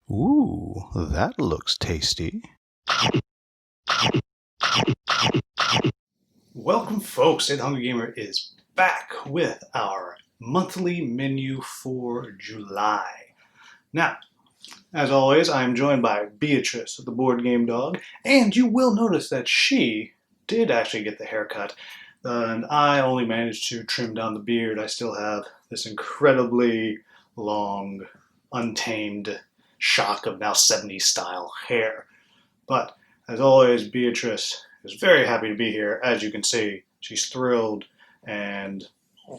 Ooh, that looks tasty. Welcome, folks. The Hungry Gamer is back with our monthly menu for July. Now, as always, I'm joined by Beatrice, the board game dog, and you will notice that she did actually get the haircut, and I only managed to trim down the beard. I still have this incredibly long, untamed shock of now 70s style hair. But as always, Beatrice is very happy to be here. As you can see, she's thrilled, and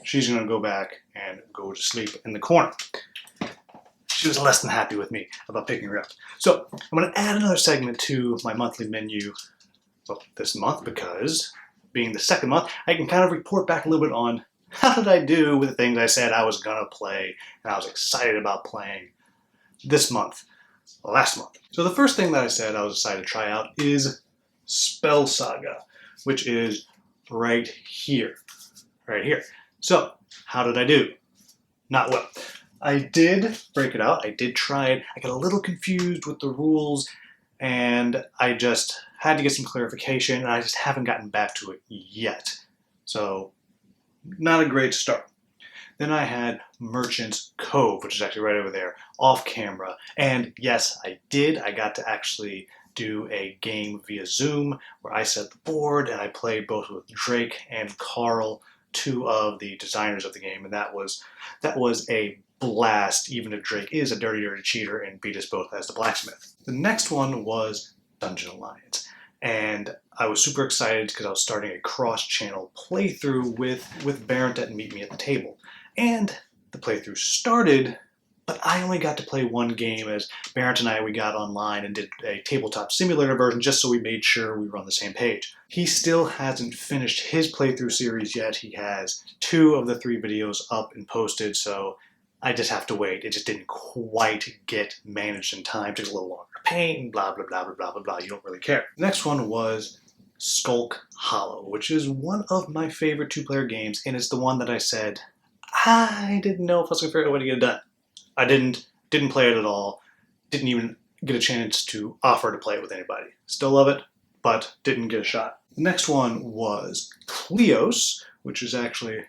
she's going to go back and go to sleep in the corner. She was less than happy with me about picking her up. So I'm going to add another segment to my monthly menu this month because, being the second month, I can kind of report back a little bit on how did I do with the things I said I was going to play and I was excited about playing this month, last month. So the first thing that I said I was excited to try out is Spell Saga, which is right here. Right here. So, how did I do? Not well. I did break it out. I did try it. I got a little confused with the rules, and I just had to get some clarification, and I just haven't gotten back to it yet. So, not a great start. Then I had Merchant's Cove, which is actually right over there, off camera. And yes, I did. I got to actually do a game via Zoom where I set the board and I played both with Drake and Carl, two of the designers of the game, and that was a blast, even if Drake is a dirty cheater and beat us both as the blacksmith. The next one was Dungeon Alliance. And I was super excited because I was starting a cross-channel playthrough with Barrett and Meet Me at the Table. And the playthrough started, but I only got to play one game as Barrett and we got online and did a tabletop simulator version just so we made sure we were on the same page. He still hasn't finished his playthrough series yet. He has 2 of the 3 videos up and posted, so I just have to wait. It just didn't quite get managed in time. It took a little longer to paint and blah, blah, blah, blah, blah, blah, blah. You don't really care. The next one was Skulk Hollow, which is one of my favorite 2-player games, and it's the one that I said I didn't know if I was going to figure out a way to get it done. I didn't play it at all, didn't even get a chance to offer to play it with anybody. Still love it, but didn't get a shot. The next one was Cleos, which is actually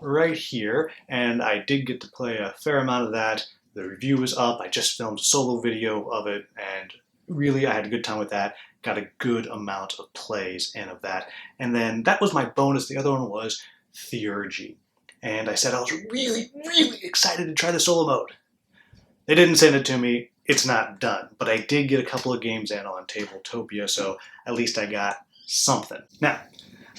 right here, and I did get to play a fair amount of that. The review is up. I just filmed a solo video of it, and really I had a good time with that. Got a good amount of plays in of that. And then that was my bonus. The other one was Theurgy. And I said I was really, really excited to try the solo mode. They didn't send it to me. It's not done. But I did get a couple of games in on Tabletopia, so at least I got something. Now,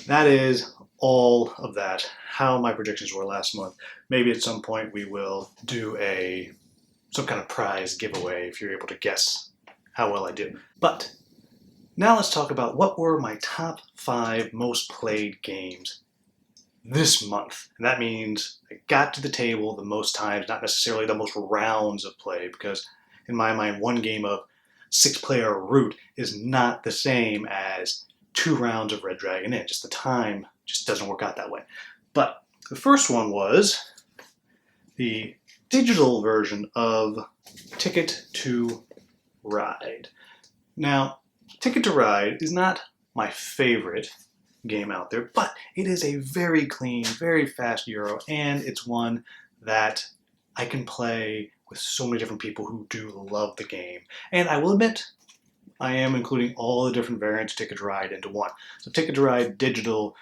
that is all of that, how my predictions were last month. Maybe at some point we will do some kind of prize giveaway if you're able to guess how well I do. But now let's talk about what were my top 5 most played games this month. And that means I got to the table the most times, not necessarily the most rounds of play, because in my mind, one game of 6-player Root is not the same as 2 rounds of Red Dragon Inn. Just the time just doesn't work out that way. But the first one was the digital version of Ticket to Ride. Now, Ticket to Ride is not my favorite game out there, but it is a very clean, very fast Euro, and it's one that I can play with so many different people who do love the game. And I will admit, I am including all the different variants of Ticket to Ride into one. So Ticket to Ride Digital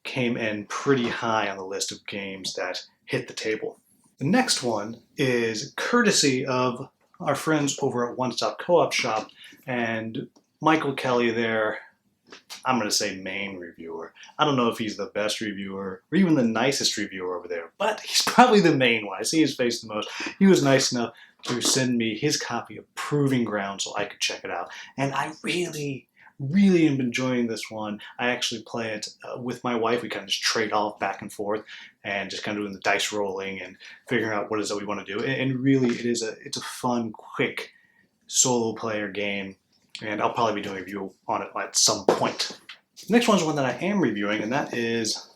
came in pretty high on the list of games that hit the table. The next one is courtesy of our friends over at One Stop Co-op Shop, and Michael Kelly there, I'm going to say main reviewer. I don't know if he's the best reviewer or even the nicest reviewer over there, but he's probably the main one. I see his face the most. He was nice enough to send me his copy of Proving Ground so I could check it out. And I really, really am enjoying this one. I actually play it with my wife. We kind of just trade off back and forth and just kind of doing the dice rolling and figuring out what it is that we want to do. And really, it's a fun, quick solo player game. And I'll probably be doing a review on it at some point. The next one is one that I am reviewing, and that is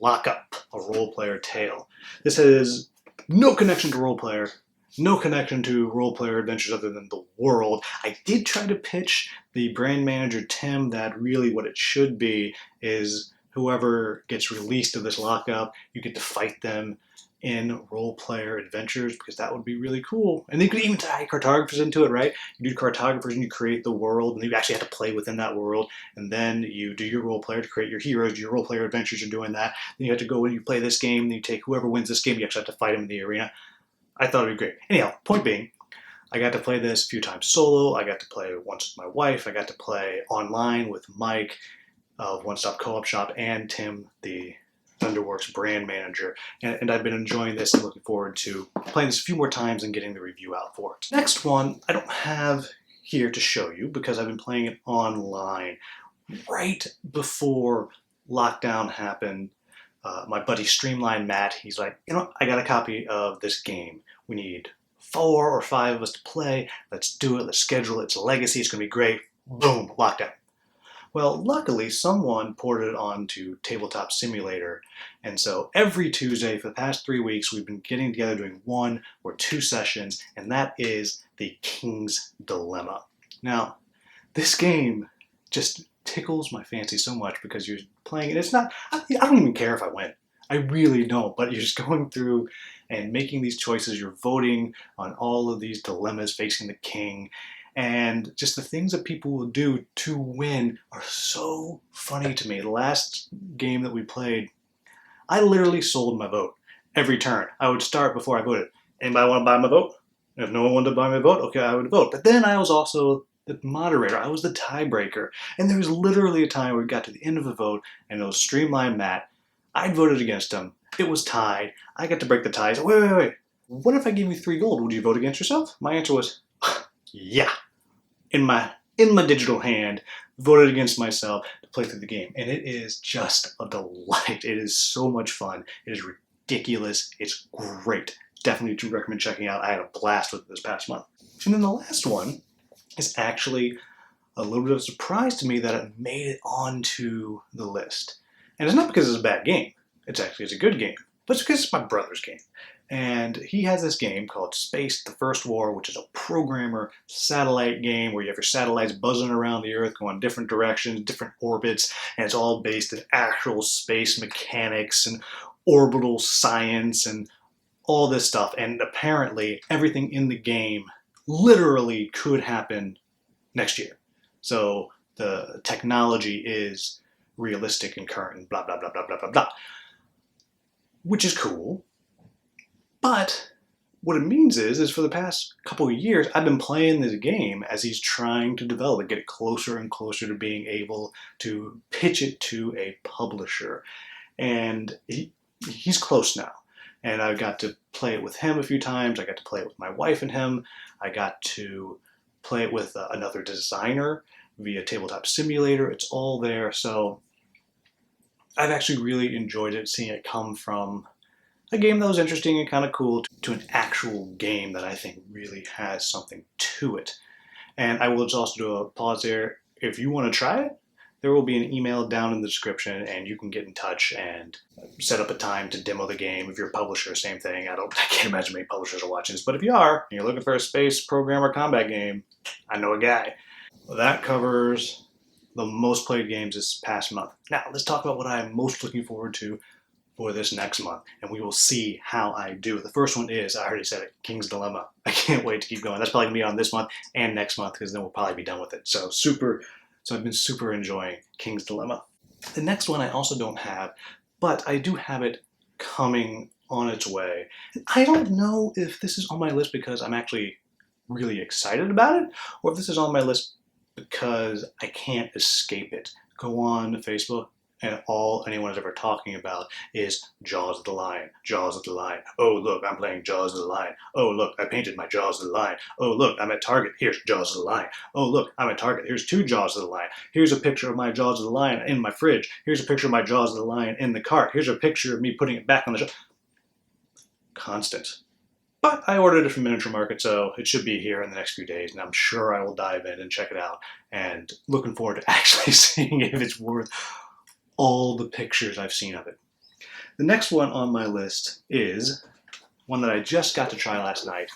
Lockup, a role-player tale. This has no connection to role-player no connection to role-player adventures other than the world. I did try to pitch the brand manager, Tim, that really what it should be is whoever gets released of this lockup, you get to fight them in role-player adventures, because that would be really cool. And they could even tie cartographers into it, right? You do cartographers and you create the world, and you actually have to play within that world, and then you do your role-player to create your heroes, your role-player adventures, you're doing that. Then you have to go and you play this game, then you take whoever wins this game, you actually have to fight them in the arena. I thought it'd be great. Anyhow, point being, I got to play this a few times solo. I got to play once with my wife. I got to play online with Mike of One Stop Co-op Shop and Tim, the Thunderworks brand manager. And I've been enjoying this and looking forward to playing this a few more times and getting the review out for it. Next one, I don't have here to show you because I've been playing it online. Right before lockdown happened, my buddy Streamline Matt, he's like, you know, I got a copy of this game. We need 4 or 5 of us to play. Let's do it. Let's schedule it. It's a legacy. It's going to be great. Boom, lockdown. Well, luckily, someone ported it onto Tabletop Simulator. And so every Tuesday for the past 3 weeks, we've been getting together doing 1 or 2 sessions, and that is the King's Dilemma. Now, this game just tickles my fancy so much because you're playing it. It's not, I don't even care if I win. I really don't, but you're just going through and making these choices. You're voting on all of these dilemmas facing the king, and just the things that people will do to win are so funny to me. The last game that we played, I literally sold my vote every turn. I would start before I voted. Anybody want to buy my vote? If no one wanted to buy my vote, okay, I would vote. But then I was also the moderator. I was the tiebreaker. And there was literally a time where we got to the end of the vote, and it was Streamline Matt. I voted against him. It was tied. I got to break the tie. So, wait. What if I gave you 3 gold? Would you vote against yourself? My answer was, yeah. In my digital hand, voted against myself to play through the game. And it is just a delight. It is so much fun. It is ridiculous. It's great. Definitely do recommend checking out. I had a blast with it this past month. And then the last one is actually a little bit of a surprise to me that it made it onto the list. And it's not because it's a bad game. It's a good game. But it's because it's my brother's game. And he has this game called SpaceTheFirstWar, which is a programmer satellite game where you have your satellites buzzing around the Earth, going different directions, different orbits, and it's all based in actual space mechanics and orbital science and all this stuff. And apparently everything in the game literally could happen next year. So the technology is realistic and current and blah, blah, blah, blah, blah, blah, blah. Which is cool. But what it means is for the past couple of years, I've been playing this game as he's trying to develop it, get it closer and closer to being able to pitch it to a publisher. And he's close now. And I got to play it with him a few times. I got to play it with my wife and him. I got to play it with another designer via Tabletop Simulator. It's all there. So I've actually really enjoyed it, seeing it come from a game that was interesting and kind of cool to an actual game that I think really has something to it. And I will just also do a pause there. If you want to try it, there will be an email down in the description, and you can get in touch and set up a time to demo the game. If you're a publisher, same thing. I can't imagine many publishers are watching this, but if you are, and you're looking for a space programmer combat game, I know a guy. Well, that covers the most played games this past month. Now, let's talk about what I'm most looking forward to for this next month, and we will see how I do. The first one is, I already said it, King's Dilemma. I can't wait to keep going. That's probably going to be on this month and next month, because then we'll probably be done with it. So I've been super enjoying King's Dilemma. The next one I also don't have, but I do have it coming on its way. And I don't know if this is on my list because I'm actually really excited about it, or if this is on my list because I can't escape it. Go on Facebook, and all anyone is ever talking about is Jaws of the Lion, Jaws of the Lion. Oh, look, I'm playing Jaws of the Lion. Oh, look, I painted my Jaws of the Lion. Oh, look, I'm at Target. Here's Jaws of the Lion. Oh, look, I'm at Target. Here's 2 Jaws of the Lion. Here's a picture of my Jaws of the Lion in my fridge. Here's a picture of my Jaws of the Lion in the cart. Here's a picture of me putting it back on the shelf. Constant. But I ordered it from Miniature Market, so it should be here in the next few days, and I'm sure I will dive in and check it out, and looking forward to actually seeing if it's worth all the pictures I've seen of it. The next one on my list is one that I just got to try last night,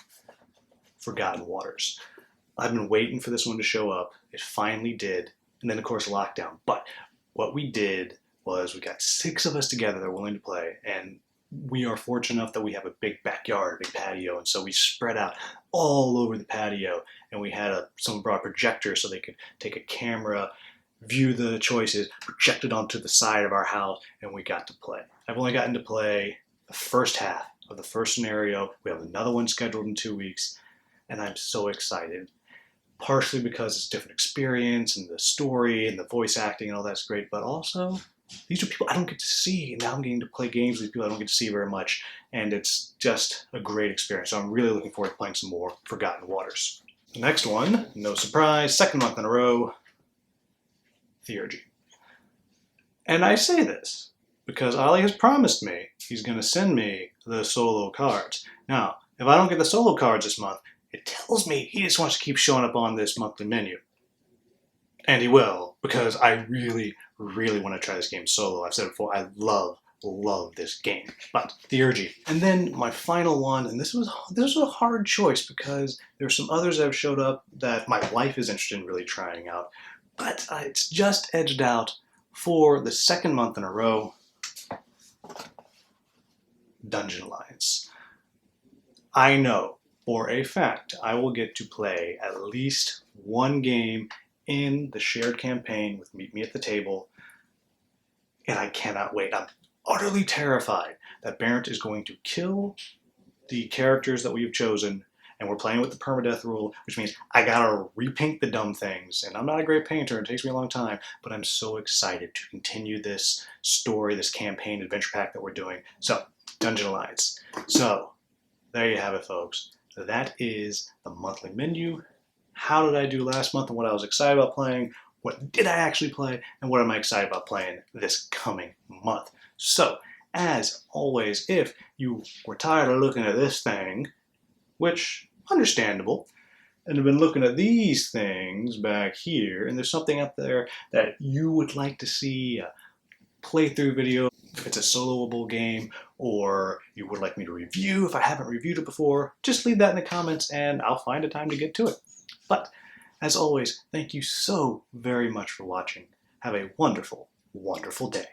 Forgotten Waters. I've been waiting for this one to show up. It finally did. And then, of course, lockdown. But what we did was we got 6 of us together that were willing to play, and we are fortunate enough that we have a big backyard, a big patio, and so we spread out all over the patio, and we had someone brought a projector so they could take a camera, view the choices, project it onto the side of our house, and we got to play. I've only gotten to play the first half of the first scenario. We have another one scheduled in 2 weeks, and I'm so excited. Partially because it's a different experience, and the story, and the voice acting, and all that's great, but also these are people I don't get to see, and now I'm getting to play games with people I don't get to see very much, and it's just a great experience. So I'm really looking forward to playing some more Forgotten Waters. The next one, no surprise, second month in a row, Theurgy. And I say this because Ali has promised me he's going to send me the solo cards. Now, if I don't get the solo cards this month, it tells me he just wants to keep showing up on this monthly menu. And he will, because I really, really want to try this game solo. I've said it before, I love this game. But Theurgy. And then my final one, and this was a hard choice because there's some others that have showed up that my wife is interested in really trying out. But it's just edged out for the second month in a row, Dungeon Alliance. I know for a fact I will get to play at least one game in the shared campaign with Meet Me at the Table, and I cannot wait. I'm utterly terrified that Barrett is going to kill the characters that we have chosen, and we're playing with the permadeath rule, which means I gotta repaint the dumb things, and I'm not a great painter, it takes me a long time, but I'm so excited to continue this story, this campaign adventure pack that we're doing. So, Dungeon Alliance. So, there you have it, folks. That is the monthly menu. How did I do last month and what I was excited about playing? What did I actually play? And what am I excited about playing this coming month? So, as always, if you were tired of looking at this thing, which, understandable, and have been looking at these things back here, and there's something up there that you would like to see a playthrough video, if it's a soloable game, or you would like me to review if I haven't reviewed it before, just leave that in the comments and I'll find a time to get to it. But, as always, thank you so very much for watching. Have a wonderful, wonderful day.